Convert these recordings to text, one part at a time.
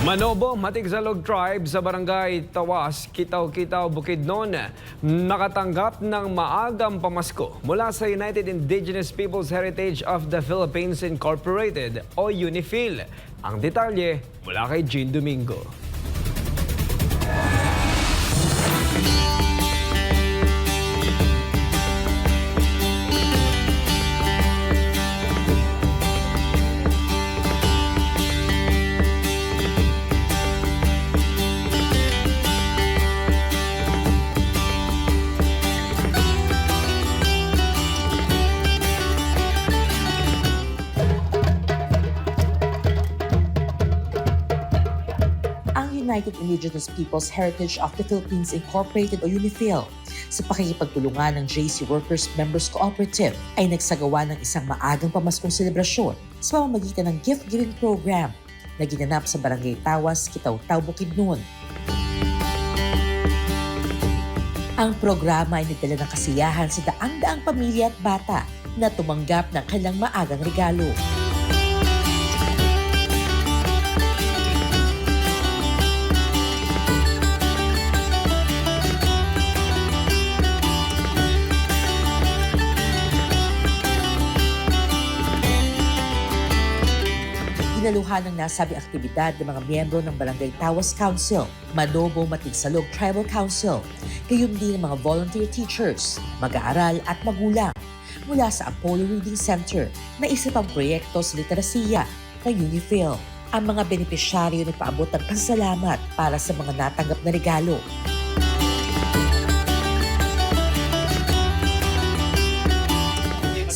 Manobo, Matigsalog Tribe sa barangay Tawas, Kitaw-Kitaw, Bukidnon nakatanggap ng maagang pamasko mula sa United Indigenous Peoples Heritage of the Philippines Incorporated o UNIFIL. Ang detalye mula kay Jean Domingo. United Indigenous Peoples Heritage of the Philippines Incorporated o UNIFIL sa pakikipagtulungan ng JC Workers Members Cooperative ay nagsagawa ng isang maagang pamaskong selebrasyon sa pamamagitan ng gift-giving program na ginanap sa Barangay Tawas, Kitaw-Kitaw, Bukidnon. Ang programa ay nagdala ng kasiyahan sa daang-daang pamilya at bata na tumanggap ng kanilang maagang regalo. Dinaluhan ng nasabing aktibidad ng mga miyembro ng Barangay Tawas Council, Manobo, Matigsalog Tribal Council, gayon din ng mga volunteer teachers, mag-aaral at magulang mula sa Apollo Reading Center na isa pang proyekto sa literasiya ng UNIFIL. Ang mga benepisyaryo nagpaabot ng pasasalamat para sa mga natanggap na regalo.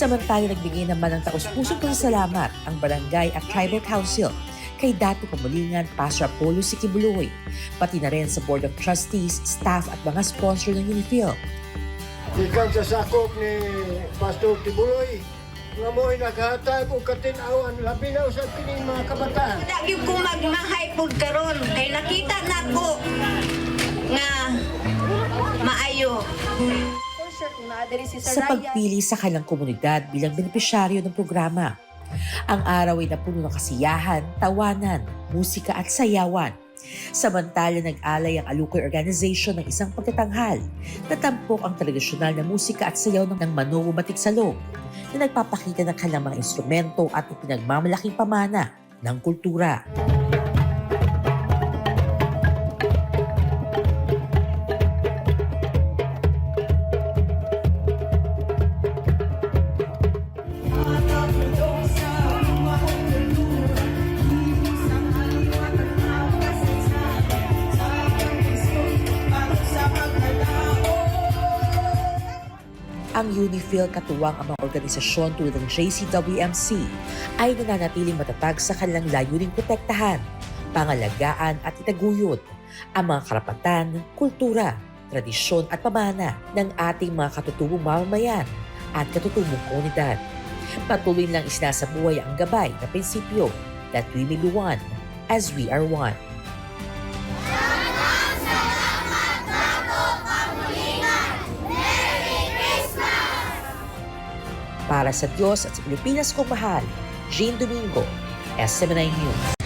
Samantala, nagbigay naman ng taus-pusong pasasalamat ang Barangay at Tribal Council kay Dato Pamulingan, Pastor Apollo Sikibuloy, pati na rin sa Board of Trustees, staff at mga sponsor ng UNIFIL. Ikaw sa sakop ni Pastor Tibuloy, nga mo'y naghatag o katinawan, labi na sa pining mga kabataan. Lagi ko magmahay po karon kay nakita na ko nga maayo. Sa pagpili sa kanilang komunidad bilang benepisyaryo ng programa. Ang araw ay napuno ng kasiyahan, tawanan, musika at sayawan. Samantala nag-alay ang Alukoy Organization ng isang pagtatanghal na tampok ang tradisyonal na musika at sayaw ng Manobo, Matigsalog na nagpapakita ng kanilang mga instrumento at ipinagmamalaking pamana ng kultura. Ang UNIFIL, katuwang ang mga organisasyon tulad ng JCWMC, ay nananatiling matatag sa kanilang layuning protektahan, pangalagaan at itaguyod ang mga karapatan, kultura, tradisyon at pamana ng ating mga katutubong mamamayan at katutubong komunidad. Patuloy lang isinasabuhay ang gabay na prinsipyo that we may be one as we are one. Para sa Diyos at sa Pilipinas kong mahal, Jean Domingo, SMNI News.